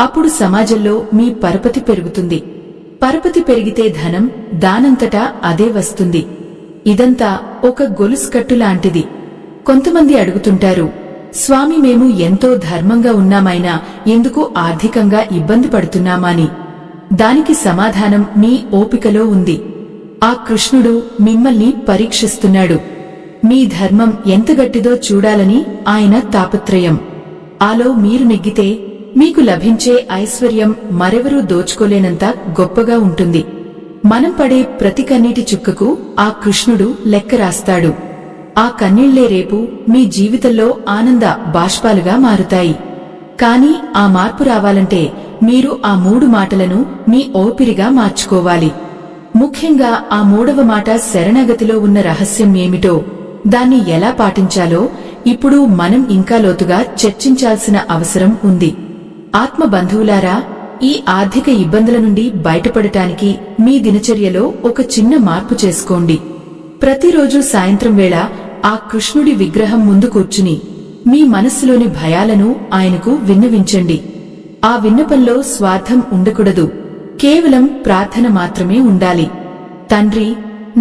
[SPEAKER 1] అప్పుడు సమాజంలో మీ పరపతి పెరుగుతుంది. పరపతి పెరిగితే ధనం దానంతటా అదే వస్తుంది. ఇదంతా ఒక గొలుసుకట్టు లాంటిది. కొంతమంది అడుగుతుంటారు, స్వామి, మేము ఎంతో ధర్మంగా ఉన్నామైనా ఎందుకు ఆర్థికంగా ఇబ్బంది పడుతున్నామని. దానికి సమాధానం మీ ఓపికలో ఉంది. ఆ కృష్ణుడు మిమ్మల్ని పరీక్షిస్తున్నాడు. మీ ధర్మం ఎంత గట్టిదో చూడాలని ఆయన తాపత్రయం. ఆలో మీరు నెగ్గితే మీకు లభించే ఐశ్వర్యం మరెవరూ దోచుకోలేనంత గొప్పగా ఉంటుంది. మనం పడే ప్రతి కన్నీటి చుక్కకు ఆ కృష్ణుడు లెక్క రాస్తాడు. ఆ కన్నీళ్లే రేపు మీ జీవితంలో ఆనంద బాష్పాలుగా మారుతాయి. కాని ఆ మార్పు రావాలంటే మీరు ఆ 3 మాటలను మీ ఓపిరిగా మార్చుకోవాలి. ముఖ్యంగా ఆ 3వ మాట శరణాగతిలో ఉన్న రహస్యం ఏమిటో, దాన్ని ఎలా పాటించాలో ఇప్పుడు మనం ఇంకా లోతుగా చర్చించాల్సిన అవసరం ఉంది. ఆత్మ బంధువులారా, ఈ ఆర్థిక ఇబ్బందుల నుండి బయటపడటానికి మీ దినచర్యలో ఒక చిన్న మార్పు చేసుకోండి. ప్రతిరోజు సాయంత్రం వేళ ఆ కృష్ణుడి విగ్రహం ముందు కూర్చుని మీ మనస్సులోని భయాలను ఆయనకు విన్నవించండి. ఆ విన్నపంలో స్వార్థం ఉండకూడదు. కేవలం ప్రార్థన మాత్రమే ఉండాలి. తండ్రి,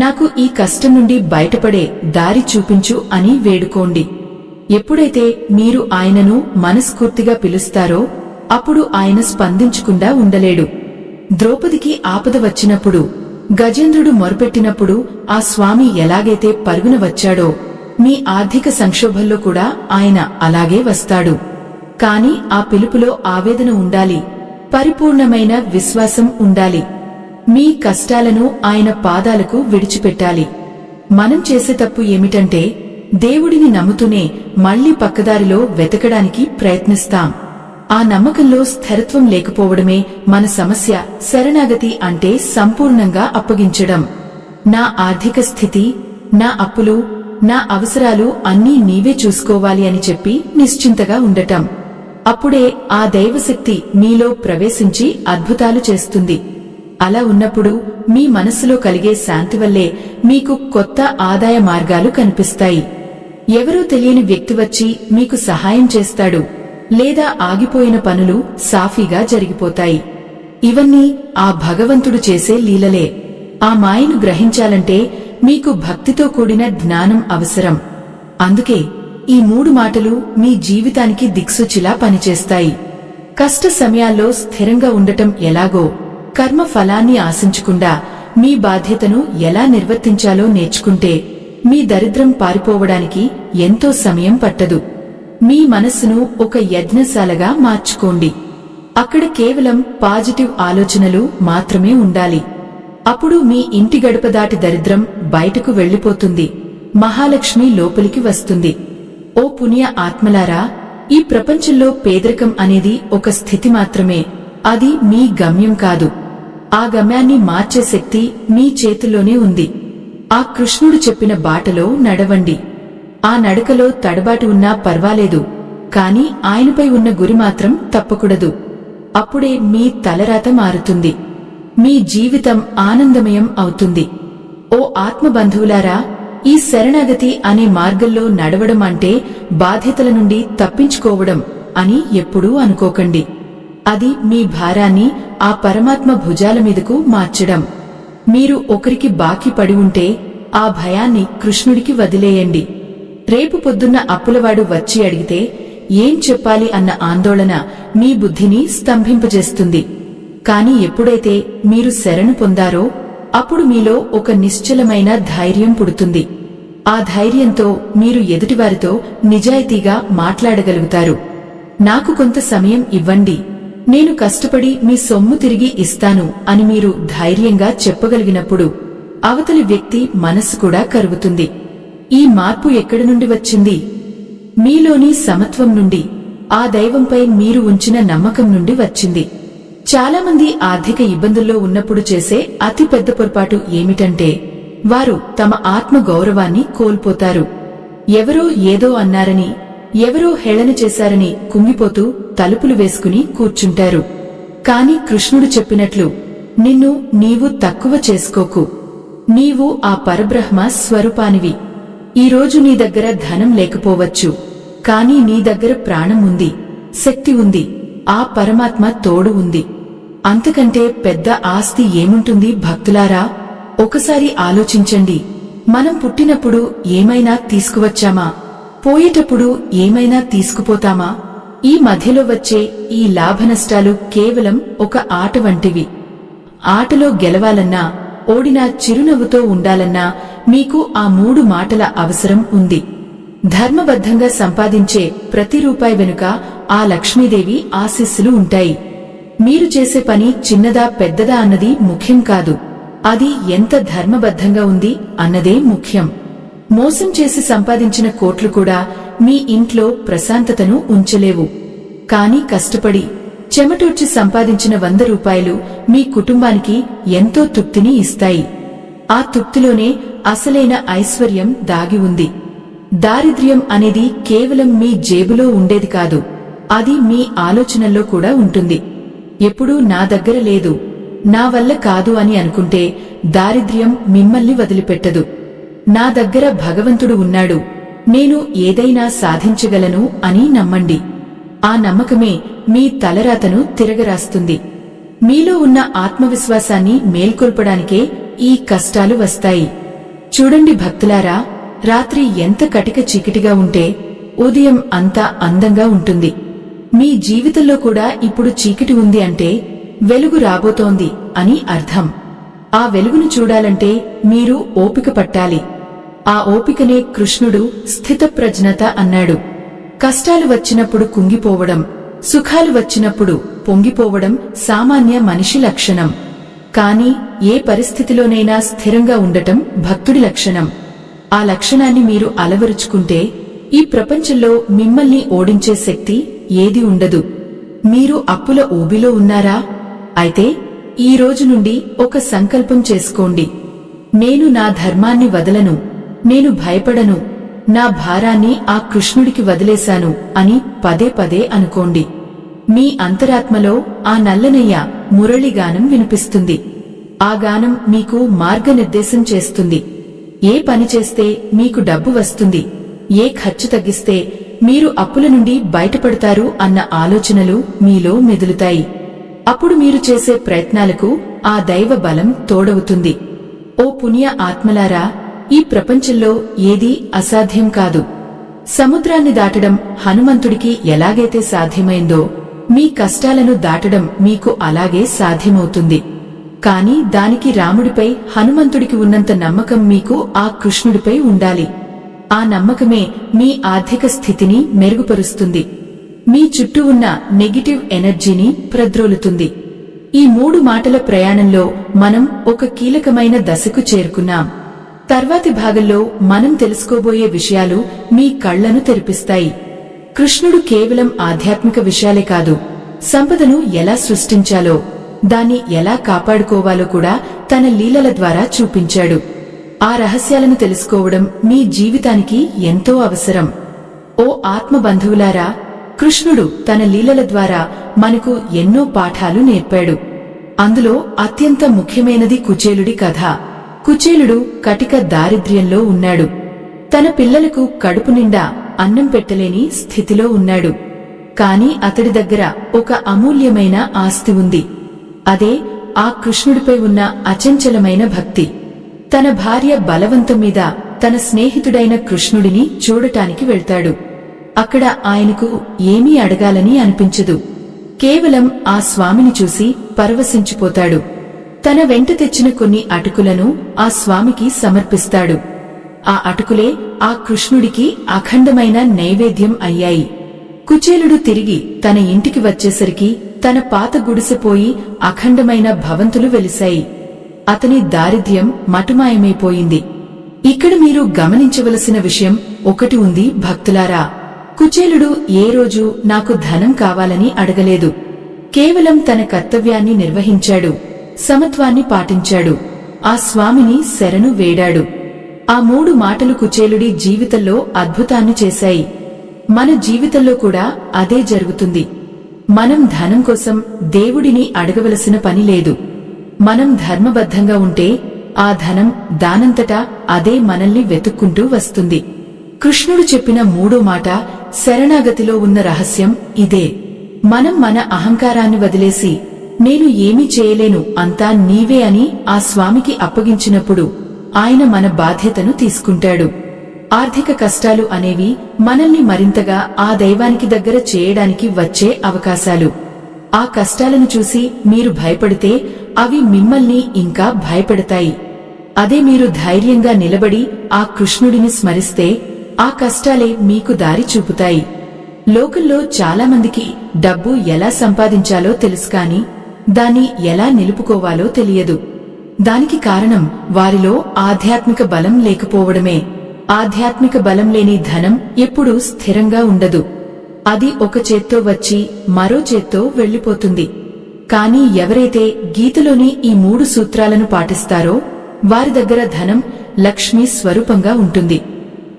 [SPEAKER 1] నాకు ఈ కష్టం నుండి బయటపడే దారి చూపించు అని వేడుకోండి. ఎప్పుడైతే మీరు ఆయనను మనస్ఫూర్తిగా పిలుస్తారో అప్పుడు ఆయన స్పందించకుండా ఉండలేడు. ద్రౌపదికి ఆపద వచ్చినప్పుడు, గజేంద్రుడు మొరపెట్టినప్పుడు ఆ స్వామి ఎలాగైతే పరుగున వచ్చాడో మీ ఆర్థిక సంక్షోభంలో కూడా ఆయన అలాగే వస్తాడు. కాని ఆ పిలుపులో ఆవేదన ఉండాలి, పరిపూర్ణమైన విశ్వాసం ఉండాలి. మీ కష్టాలను ఆయన పాదాలకు విడిచిపెట్టాలి. మనం చేసే తప్పు ఏమిటంటే దేవుడిని నమ్ముతూనే మళ్లీ పక్కదారిలో వెతకడానికి ప్రయత్నిస్తాం. ఆ నమ్మకంలో స్థిరత్వం లేకపోవడమే మన సమస్య. శరణాగతి అంటే సంపూర్ణంగా అప్పగించడం. నా ఆర్థిక స్థితి, నా అప్పులు, నా అవసరాలు అన్నీ నీవే చూసుకోవాలి అని చెప్పి నిశ్చింతగా ఉండటం. అప్పుడే ఆ దైవశక్తి మీలో ప్రవేశించి అద్భుతాలు చేస్తుంది. అలా ఉన్నప్పుడు మీ మనస్సులో కలిగే శాంతి వల్లే మీకు కొత్త ఆదాయ మార్గాలు కనిపిస్తాయి. ఎవరూ తెలియని వ్యక్తి వచ్చి మీకు సహాయం చేస్తాడు, లేదా ఆగిపోయిన పనులు సాఫీగా జరిగిపోతాయి. ఇవన్నీ ఆ భగవంతుడు చేసే లీలలే. ఆ మాయను గ్రహించాలంటే మీకు భక్తితో కూడిన జ్ఞానం అవసరం. అందుకే ఈ 3 మాటలు మీ జీవితానికి దిక్సూచిలా పనిచేస్తాయి. కష్ట సమయాల్లో స్థిరంగా ఉండటం ఎలాగో, కర్మ ఫలాన్ని ఆశించకుండా మీ బాధ్యతను ఎలా నిర్వర్తించాలో నేర్చుకుంటే మీ దరిద్రం పారిపోవడానికి ఎంతో సమయం పట్టదు. మీ మనస్సును ఒక యజ్ఞశాలగా మార్చుకోండి. అక్కడ కేవలం పాజిటివ్ ఆలోచనలు మాత్రమే ఉండాలి. అప్పుడు మీ ఇంటి గడప దాటి దరిద్రం బయటకు వెళ్లిపోతుంది, మహాలక్ష్మి లోపలికి వస్తుంది. ఓ పుణ్య ఆత్మలారా, ఈ ప్రపంచంలో పేదరికం అనేది ఒక స్థితి మాత్రమే, అది మీ గమ్యం కాదు. ఆ గమ్యాన్ని మార్చే శక్తి మీ చేతిలోనే ఉంది. ఆ కృష్ణుడు చెప్పిన బాటలో నడవండి. ఆ నడకలో తడబాటు ఉన్నా పర్వాలేదు, కాని ఆయనపై ఉన్న గురి మాత్రం తప్పకూడదు. అప్పుడే మీ తలరాత మారుతుంది, మీ జీవితం ఆనందమయం అవుతుంది. ఓ ఆత్మబంధువులారా, ఈ శరణాగతి అనే మార్గంలో నడవడం అంటే బాధ్యతల నుండి తప్పించుకోవడం అని ఎప్పుడూ అనుకోకండి. అది మీ భారాన్ని ఆ పరమాత్మ భుజాల మీదకు మార్చడం. మీరు ఒకరికి బాకీ పడి ఉంటే ఆ భయాన్ని కృష్ణుడికి వదిలేయండి. రేపు పొద్దున్న అప్పులవాడు వచ్చి అడిగితే ఏం చెప్పాలి అన్న ఆందోళన మీ బుద్ధిని స్తంభింపజేస్తుంది. కాని ఎప్పుడైతే మీరు శరణు పొందారో అప్పుడు మీలో ఒక నిశ్చలమైన ధైర్యం పుడుతుంది. ఆ ధైర్యంతో మీరు ఎదుటివారితో నిజాయితీగా మాట్లాడగలుగుతారు. నాకు కొంత సమయం ఇవ్వండి, నేను కష్టపడి మీ సొమ్ము తిరిగి ఇస్తాను అని మీరు ధైర్యంగా చెప్పగలిగినప్పుడు అవతలి వ్యక్తి మనస్సు కూడా కరుగుతుంది. ఈ మార్పు ఎక్కడి నుండి వచ్చింది? మీలోని సమత్వం నుండి, ఆ దైవంపై మీరు ఉంచిన నమ్మకం నుండి వచ్చింది. చాలామంది ఆర్థిక ఇబ్బందుల్లో ఉన్నప్పుడు చేసే అతి పెద్ద పొరపాటు ఏమిటంటే వారు తమ ఆత్మ గౌరవాన్ని కోల్పోతారు. ఎవరో ఏదో అన్నారని, ఎవరో హేళన చేశారని కుంగిపోతూ తలుపులు వేసుకుని కూర్చుంటారు. కాని కృష్ణుడు చెప్పినట్లు నిన్ను నీవు తక్కువ చేసుకోకు. నీవు ఆ పరబ్రహ్మ స్వరూపానివి. ఈరోజు నీ దగ్గర ధనం లేకపోవచ్చు, కాని నీ దగ్గర ప్రాణం ఉంది, శక్తి ఉంది, ఆ పరమాత్మ తోడు ఉంది. అంతకంటే పెద్ద ఆస్తి ఏముంటుంది భక్తులారా? ఒకసారి ఆలోచించండి. మనం పుట్టినప్పుడు ఏమైనా తీసుకువచ్చామా? పోయేటప్పుడు ఏమైనా తీసుకుపోతామా? ఈ మధ్యలో వచ్చే ఈ లాభనష్టాలు కేవలం ఒక ఆట వంటివి. ఆటలో గెలవాలన్నా, ఓడినా చిరునవ్వుతో ఉండాలన్నా మీకు ఆ 3 మాటల అవసరం ఉంది. ధర్మబద్ధంగా సంపాదించే ప్రతి రూపాయి వెనుక ఆ లక్ష్మీదేవి ఆశీస్సులు ఉంటాయి. మీరు చేసే పని చిన్నదా పెద్దదా అన్నది ముఖ్యం కాదు, అది ఎంత ధర్మబద్ధంగా ఉంది అన్నదే ముఖ్యం. మోసం చేసి సంపాదించిన కోట్లు కూడా మీ ఇంట్లో ప్రశాంతతను ఉంచలేవు. కాని కష్టపడి చెమటోడ్చి సంపాదించిన 100 రూపాయలు మీ కుటుంబానికి ఎంతో తృప్తిని ఇస్తాయి. ఆ తృప్తిలోనే అసలైన ఐశ్వర్యం దాగి ఉంది. దారిద్ర్యం అనేది కేవలం మీ జేబులో ఉండేది కాదు, అది మీ ఆలోచనల్లో కూడా ఉంటుంది. ఎప్పుడూ నా దగ్గర లేదు, నా వల్ల కాదు అని అనుకుంటే దారిద్ర్యం మిమ్మల్ని వదిలిపెట్టదు. నా దగ్గర భగవంతుడు ఉన్నాడు, నేను ఏదైనా సాధించగలను అని నమ్మండి. ఆ నమ్మకమే మీ తలరాతను తిరగరాస్తుంది. మీలో ఉన్న ఆత్మవిశ్వాసాన్ని మేల్కొల్పడానికే ఈ కష్టాలు వస్తాయి. చూడండి భక్తులారా, రాత్రి ఎంత కటిక చీకటిగా ఉంటే ఉదయం అంతా అందంగా ఉంటుంది. మీ జీవితంలో కూడా ఇప్పుడు చీకటి ఉంది అంటే వెలుగు రాబోతోంది అని అర్థం. ఆ వెలుగును చూడాలంటే మీరు ఓపిక పట్టాలి. ఆ ఓపికనే కృష్ణుడు స్థితప్రజ్ఞత అన్నాడు. కష్టాలు వచ్చినప్పుడు కుంగిపోవడం, సుఖాలు వచ్చినప్పుడు పొంగిపోవడం సామాన్య మనిషి లక్షణం. కాని ఏ పరిస్థితిలోనైనా స్థిరంగా ఉండటం భక్తుడి లక్షణం. ఆ లక్షణాన్ని మీరు అలవరుచుకుంటే ఈ ప్రపంచంలో మిమ్మల్ని ఓడించే శక్తి ఏది ఉండదు. మీరు అప్పుల ఊబిలో ఉన్నారా? అయితే ఈ రోజు నుండి ఒక సంకల్పం చేసుకోండి. నేను నా ధర్మాన్ని వదలను, నేను భయపడను, నా భారాన్ని ఆ కృష్ణుడికి వదిలేశాను అని పదే పదే అనుకోండి. మీ అంతరాత్మలో ఆ నల్లనయ్య మురళిగానం వినిపిస్తుంది. ఆ గానం మీకు మార్గనిర్దేశం చేస్తుంది. ఏ పని చేస్తే మీకు డబ్బు వస్తుంది, ఏ ఖర్చు తగ్గిస్తే మీరు అప్పుల నుండి బయటపడతారు అన్న ఆలోచనలు మీలో మెదులుతాయి. అప్పుడు మీరు చేసే ప్రయత్నాలకు ఆ దైవ బలం తోడవుతుంది. ఓ పుణ్య ఆత్మలారా, ఈ ప్రపంచంలో ఏదీ అసాధ్యం కాదు. సముద్రాన్ని దాటడం హనుమంతుడికి ఎలాగైతే సాధ్యమైందో మీ కష్టాలను దాటడం మీకు అలాగే సాధ్యమవుతుంది. కాని దానికి రాముడిపై హనుమంతుడికి ఉన్నంత నమ్మకం మీకు ఆ కృష్ణుడిపై ఉండాలి. ఆ నమ్మకమే మీ ఆర్థిక స్థితిని మెరుగుపరుస్తుంది, మీ చుట్టూ ఉన్న నెగిటివ్ ఎనర్జీని ప్రద్రోలుతుంది. ఈ 3 మాటల ప్రయాణంలో మనం ఒక కీలకమైన దశకు చేరుకున్నాం. తర్వాతి భాగంలో మనం తెలుసుకోబోయే విషయాలు మీ కళ్లను తెరిపిస్తాయి. కృష్ణుడు కేవలం ఆధ్యాత్మిక విషయాలే కాదు, సంపదను ఎలా సృష్టించాలో, దాన్ని ఎలా కాపాడుకోవాలో కూడా తన లీలల ద్వారా చూపించాడు. ఆ రహస్యాలను తెలుసుకోవడం మీ జీవితానికి ఎంతో అవసరం. ఓ ఆత్మబంధువులారా, కృష్ణుడు తన లీలల ద్వారా మనకు ఎన్నో పాఠాలు నేర్పాడు. అందులో అత్యంత ముఖ్యమైనది కుచేలుడి కథ. కుచేలుడు కటిక దారిద్ర్యంలో ఉన్నాడు. తన పిల్లలకు కడుపు నిండా అన్నం పెట్టలేని స్థితిలో ఉన్నాడు. కాని అతడి దగ్గర ఒక అమూల్యమైన ఆస్తి ఉంది. అదే ఆ కృష్ణుడిపై ఉన్న అచంచలమైన భక్తి. తన భార్య బలవంతం మీద తన స్నేహితుడైన కృష్ణుడిని చూడటానికి వెళ్తాడు. అక్కడ ఆయనకు ఏమీ అడగాలని అనిపించదు. కేవలం ఆ స్వామిని చూసి పరవశించిపోతాడు. తన వెంట తెచ్చిన కొన్ని అటుకులను ఆ స్వామికి సమర్పిస్తాడు. ఆ అటుకులే ఆ కృష్ణుడికి అఖండమైన నైవేద్యం అయ్యాయి. కుచేలుడు తిరిగి తన ఇంటికి వచ్చేసరికి తన పాత గుడిసెపోయి అఖండమైన భవంతులు వెలిశాయి. అతని దారిద్ర్యం మటుమాయమైపోయింది. ఇక్కడ మీరు గమనించవలసిన విషయం ఒకటి ఉంది భక్తులారా. కుచేలుడు ఏ రోజు నాకు ధనం కావాలని అడగలేదు. కేవలం తన కర్తవ్యాన్ని నిర్వహించాడు, సమత్వాన్ని పాటించాడు, ఆ స్వామిని శరణు వేడాడు. ఆ 3 మాటలు కుచేలుడి జీవితంలో అద్భుతాన్ని చేశాయి. మన జీవితంలో కూడా అదే జరుగుతుంది. మనం ధనం కోసం దేవుడిని అడగవలసిన పని లేదు. మనం ధర్మబద్ధంగా ఉంటే ఆ ధనం దానంతటా అదే మనల్ని వెతుక్కుంటూ వస్తుంది. కృష్ణుడు చెప్పిన 3వ మాట శరణాగతిలో ఉన్న రహస్యం ఇదే. మనం మన అహంకారాన్ని వదిలేసి నేను ఏమీ చేయలేను, అంతా నీవే అని ఆ స్వామికి అప్పగించినప్పుడు ఆయన మన బాధ్యతను తీసుకుంటాడు. ఆర్థిక కష్టాలు అనేవి మనల్ని మరింతగా ఆ దైవానికి దగ్గర చేయడానికి వచ్చే అవకాశాలు. ఆ కష్టాలను చూసి మీరు భయపడితే అవి మిమ్మల్ని ఇంకా భయపెడతాయి. అదే మీరు ధైర్యంగా నిలబడి ఆ కృష్ణుడిని స్మరిస్తే ఆ కష్టాలే మీకు దారి చూపుతాయి. లోకంలో చాలామందికి డబ్బు ఎలా సంపాదించాలో తెలుసుకాని దాన్ని ఎలా నిలుపుకోవాలో తెలియదు. దానికి కారణం వారిలో ఆధ్యాత్మిక బలం లేకపోవడమే. ఆధ్యాత్మిక బలం లేని ధనం ఎప్పుడూ స్థిరంగా ఉండదు. అది ఒక చేత్తో వచ్చి మరో చేత్తో వెళ్లిపోతుంది. కాని ఎవరైతే గీతలోని ఈ 3 సూత్రాలను పాటిస్తారో వారి దగ్గర ధనం లక్ష్మీ స్వరూపంగా ఉంటుంది.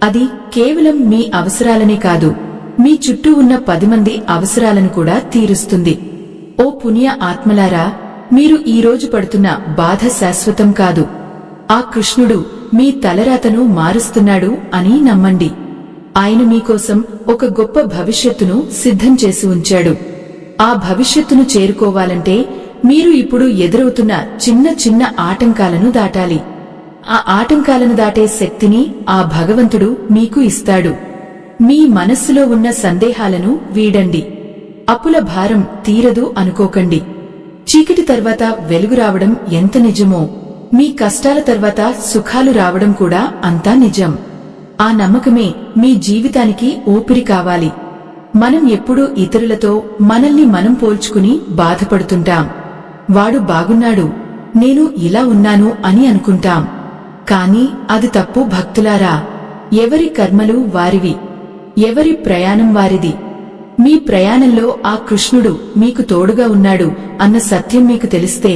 [SPEAKER 1] అది కేవలం మీ అవసరాలనే కాదు, మీ చుట్టూ ఉన్న 10 మంది అవసరాలను కూడా తీరుస్తుంది. ఓ పుణ్య ఆత్మలారా, మీరు ఈ రోజు పడుతున్న బాధ శాశ్వతం కాదు. ఆ కృష్ణుడు మీ తలరాతను మారుస్తున్నాడు అని నమ్మండి. ఆయన మీకోసం ఒక గొప్ప భవిష్యత్తును సిద్ధం చేసి ఉంచాడు. ఆ భవిష్యత్తును చేరుకోవాలంటే మీరు ఇప్పుడు ఎదురవుతున్న చిన్న చిన్న ఆటంకాలను దాటాలి. ఆ ఆటంకాలను దాటే శక్తిని ఆ భగవంతుడు మీకు ఇస్తాడు. మీ మనస్సులో ఉన్న సందేహాలను వీడండి. అప్పుల భారం తీరదు అనుకోకండి. చీకటి తర్వాత వెలుగు రావడం ఎంత నిజమో, మీ కష్టాల తర్వాత సుఖాలు రావడం కూడా అంతా నిజం. ఆ నమ్మకమే మీ జీవితానికి ఊపిరి కావాలి. మనం ఎప్పుడూ ఇతరులతో మనల్ని మనం పోల్చుకుని బాధపడుతుంటాం. వాడు బాగున్నాడు, నేను ఇలా ఉన్నాను అని అనుకుంటాం. కాని అది తప్పు భక్తులారా. ఎవరి కర్మలు వారివి, ఎవరి ప్రయాణం వారిది. మీ ప్రయాణంలో ఆ కృష్ణుడు మీకు తోడుగా ఉన్నాడు అన్న సత్యం మీకు తెలిస్తే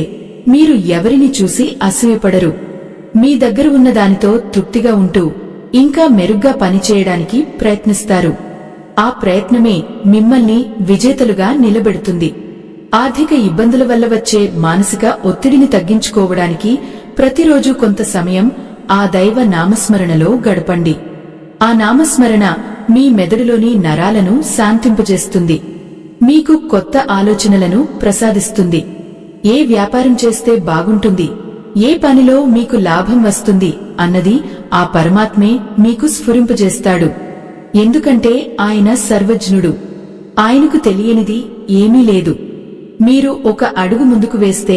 [SPEAKER 1] మీరు ఎవరిని చూసి అసూయపడరు. మీ దగ్గర ఉన్న దానితో తృప్తిగా ఉంటూ ఇంకా మెరుగ్గా పనిచేయడానికి ప్రయత్నిస్తారు. ఆ ప్రయత్నమే మిమ్మల్ని విజేతలుగా నిలబెడుతుంది. ఆర్థిక ఇబ్బందుల వల్ల వచ్చే మానసిక ఒత్తిడిని తగ్గించుకోవడానికి ప్రతిరోజు కొంత సమయం ఆ దైవ నామస్మరణలో గడపండి. ఆ నామస్మరణ మీ మెదడులోని నరాలను శాంతింపజేస్తుంది, మీకు కొత్త ఆలోచనలను ప్రసాదిస్తుంది. ఏ వ్యాపారం చేస్తే బాగుంటుంది, ఏ పనిలో మీకు లాభం వస్తుంది అన్నది ఆ పరమాత్మే మీకు స్ఫురింపజేస్తాడు. ఎందుకంటే ఆయన సర్వజ్ఞుడు. ఆయనకు తెలియనిది ఏమీ లేదు. మీరు ఒక అడుగు ముందుకు వేస్తే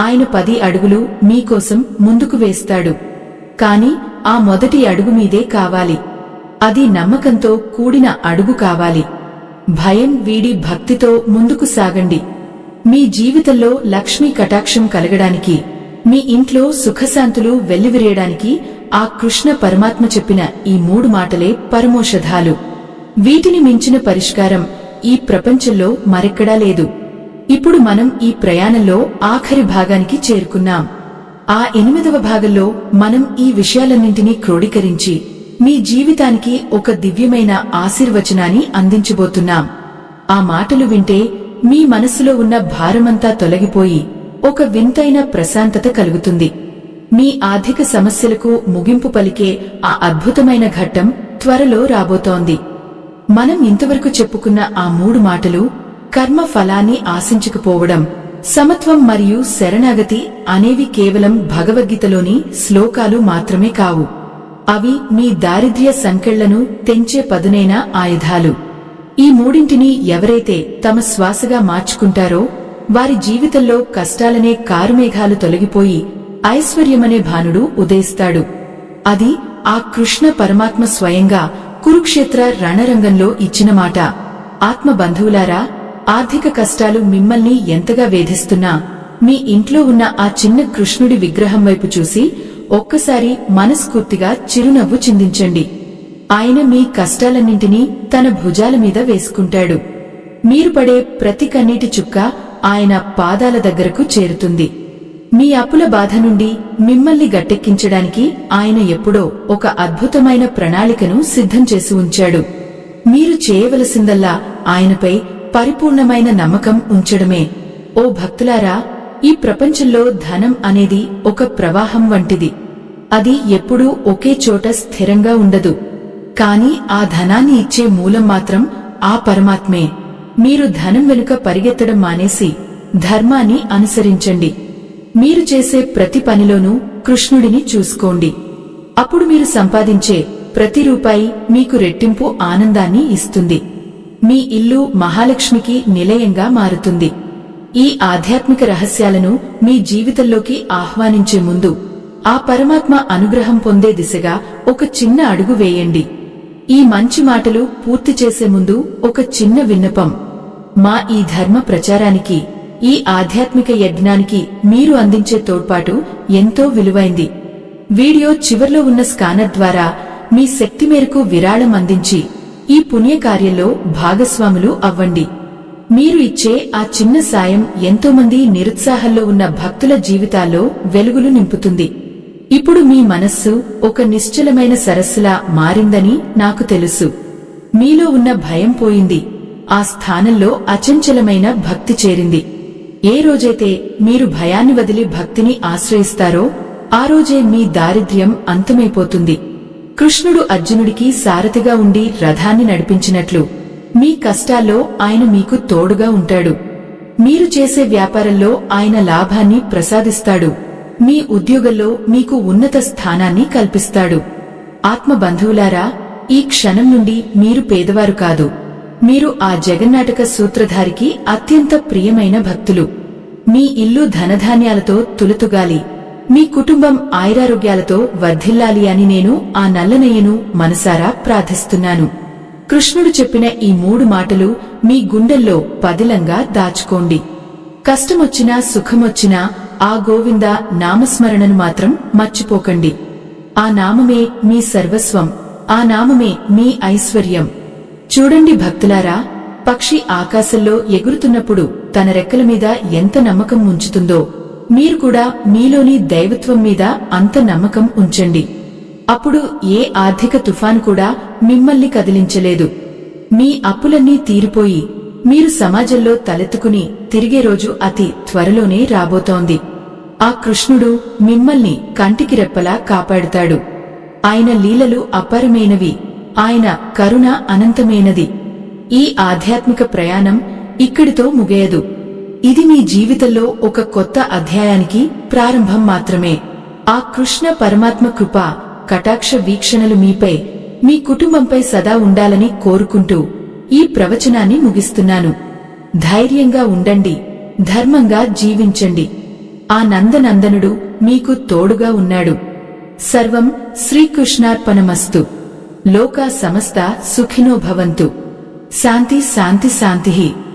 [SPEAKER 1] ఆయన 10 అడుగులు మీకోసం ముందుకు వేస్తాడు. కాని ఆ మొదటి అడుగు మీదే కావాలి. అది నమ్మకంతో కూడిన అడుగు కావాలి. భయం వీడి భక్తితో ముందుకు సాగండి. మీ జీవితంలో లక్ష్మీ కటాక్షం కలగడానికి, మీ ఇంట్లో సుఖశాంతులు వెల్లివిరియడానికి ఆ కృష్ణ పరమాత్మ చెప్పిన ఈ 3 మాటలే పరమోషధాలు. వీటిని మించిన పరిష్కారం ఈ ప్రపంచంలో మరెక్కడా లేదు. ఇప్పుడు మనం ఈ ప్రయాణంలో ఆఖరి భాగానికి చేరుకున్నాం. ఆ 8వ భాగంలో మనం ఈ విషయాలన్నింటినీ క్రోడీకరించి మీ జీవితానికి ఒక దివ్యమైన ఆశీర్వచనాన్ని అందించబోతున్నాం. ఆ మాటలు వింటే మీ మనసులో ఉన్న భారమంతా తొలగిపోయి ఒక వింతైన ప్రశాంతత కలుగుతుంది. మీ ఆర్థిక సమస్యలకు ముగింపు పలికే ఆ అద్భుతమైన ఘట్టం త్వరలో రాబోతోంది. మనం ఇంతవరకు చెప్పుకున్న ఆ 3 మాటలు కర్మ ఫలాన్ని ఆశించకపోవడం, సమత్వం మరియు శరణాగతి అనేవి కేవలం భగవద్గీతలోని శ్లోకాలు మాత్రమే కావు. అవి మీ దారిద్ర్య సంకెళ్లను తెంచే పదునైన ఆయుధాలు. ఈ 3ంటిని ఎవరైతే తమ శ్వాసగా మార్చుకుంటారో వారి జీవితంలో కష్టాలనే కారుమేఘాలు తొలగిపోయి ఐశ్వర్యమనే భానుడు ఉదయిస్తాడు. అది ఆ కృష్ణ పరమాత్మ స్వయంగా కురుక్షేత్ర రణరంగంలో ఇచ్చిన మాట. ఆత్మ బంధువులారా, ఆర్థిక కష్టాలు మిమ్మల్ని ఎంతగా వేధిస్తున్నా మీ ఇంట్లో ఉన్న ఆ చిన్న కృష్ణుడి విగ్రహం వైపు చూసి ఒక్కసారి మనస్ఫూర్తిగా చిరునవ్వు చిందించండి. ఆయన మీ కష్టాలన్నింటినీ తన భుజాల మీద వేసుకుంటాడు. మీరు పడే ప్రతి కన్నీటి చుక్క ఆయన పాదాల దగ్గరకు చేరుతుంది. మీ అప్పుల బాధ నుండి మిమ్మల్ని గట్టెక్కించడానికి ఆయన ఎప్పుడో ఒక అద్భుతమైన ప్రణాళికను సిద్ధం చేసి ఉంచాడు. మీరు చేయవలసిందల్లా ఆయనపై పరిపూర్ణమైన నమ్మకం ఉంచడమే. ఓ భక్తులారా, ఈ ప్రపంచంలో ధనం అనేది ఒక ప్రవాహం వంటిది. అది ఎప్పుడూ ఒకే చోట స్థిరంగా ఉండదు. కాని ఆ ధనాన్ని ఇచ్చే మూలం మాత్రం ఆ పరమాత్మే. మీరు ధనం వెనుక పరిగెత్తడం మానేసి ధర్మాన్ని అనుసరించండి. మీరు చేసే ప్రతి పనిలోనూ కృష్ణుడిని చూసుకోండి. అప్పుడు మీరు సంపాదించే ప్రతి రూపాయి మీకు రెట్టింపు ఆనందాన్ని ఇస్తుంది. మీ ఇల్లు మహాలక్ష్మికి నిలయంగా మారుతుంది. ఈ ఆధ్యాత్మిక రహస్యాలను మీ జీవితంలోకి ఆహ్వానించే ముందు ఆ పరమాత్మ అనుగ్రహం పొందే దిశగా ఒక చిన్న అడుగు వేయండి. ఈ మంచి మాటలు పూర్తి చేసే ముందు ఒక చిన్న విన్నపం. మా ఈ ధర్మ ప్రచారానికి, ఈ ఆధ్యాత్మిక యజ్ఞానికి మీరు అందించే తోడ్పాటు ఎంతో విలువైంది. వీడియో చివర్లో ఉన్న స్కానర్ ద్వారా మీ శక్తి మేరకు విరాళం అందించి ఈ పుణ్యకార్యంలో భాగస్వాములు అవ్వండి. మీరు ఇచ్చే ఆ చిన్న సాయం ఎంతోమంది నిరుత్సాహంలో ఉన్న భక్తుల జీవితాల్లో వెలుగులు నింపుతుంది. ఇప్పుడు మీ మనస్సు ఒక నిశ్చలమైన సరస్సులా మారిందని నాకు తెలుసు. మీలో ఉన్న భయం పోయింది. ఆ స్థానంలో అచంచలమైన భక్తి చేరింది. ఏ రోజైతే మీరు భయాన్ని వదిలి భక్తిని ఆశ్రయిస్తారో ఆ రోజే మీ దారిద్ర్యం అంతమైపోతుంది. కృష్ణుడు అర్జునుడికి సారథిగా ఉండి రథాన్ని నడిపించినట్లు మీ కష్టాల్లో ఆయన మీకు తోడుగా ఉంటాడు. మీరు చేసే వ్యాపారంలో ఆయన లాభాన్ని ప్రసాదిస్తాడు. మీ ఉద్యోగంలో మీకు ఉన్నత స్థానాన్ని కల్పిస్తాడు. ఆత్మ బంధువులారా, ఈ క్షణం నుండి మీరు పేదవారు కాదు. మీరు ఆ జగన్నాటక సూత్రధారికి అత్యంత ప్రియమైన భక్తులు. మీ ఇల్లు ధనధాన్యాలతో తులతుగాలి, మీ కుటుంబం ఆయురారోగ్యాలతో వర్ధిల్లాలి అని నేను ఆ నల్లనయ్యను మనసారా ప్రార్థిస్తున్నాను. కృష్ణుడు చెప్పిన ఈ 3 మాటలు మీ గుండెల్లో పదిలంగా దాచుకోండి. కష్టమొచ్చినా సుఖమొచ్చినా ఆ గోవింద నామస్మరణను మాత్రం మర్చిపోకండి. ఆ నామమే మీ సర్వస్వం. ఆ నామమే మీ ఐశ్వర్యం. చూడండి భక్తులారా, పక్షి ఆకాశంలో ఎగురుతున్నప్పుడు తన రెక్కల మీద ఎంత నమ్మకం ఉంచుతుందో మీరు కూడా మీలోని దైవత్వం మీద అంత నమ్మకం ఉంచండి. అప్పుడు ఏ ఆర్థిక తుఫాను కూడా మిమ్మల్ని కదిలించలేదు. మీ అప్పులన్నీ తీరిపోయి మీరు సమాజంలో తలెత్తుకుని తిరిగే రోజు అతి త్వరలోనే రాబోతోంది. ఆ కృష్ణుడు మిమ్మల్ని కంటికి రెప్పలా కాపాడుతాడు. ఆయన లీలలు అపారమైనవి, ఆయన కరుణ అనంతమైనది. ఈ ఆధ్యాత్మిక ప్రయాణం ఇక్కడితో ముగియదు. ఇది మీ జీవితంలో ఒక కొత్త అధ్యాయానికి ప్రారంభం మాత్రమే. ఆ కృష్ణ పరమాత్మ కృప కటాక్ష వీక్షణలు మీపై, మీ కుటుంబంపై సదా ఉండాలని కోరుకుంటూ ఈ ప్రవచనాన్ని ముగిస్తున్నాను. ధైర్యంగా ఉండండి, ధర్మంగా జీవించండి. ఆ నందనందనుడు మీకు తోడుగా ఉన్నాడు. సర్వం శ్రీకృష్ణార్పణమస్తు. లోకా సమస్త సుఖినో భవంతు. శాంతి శాంతి శాంతిః.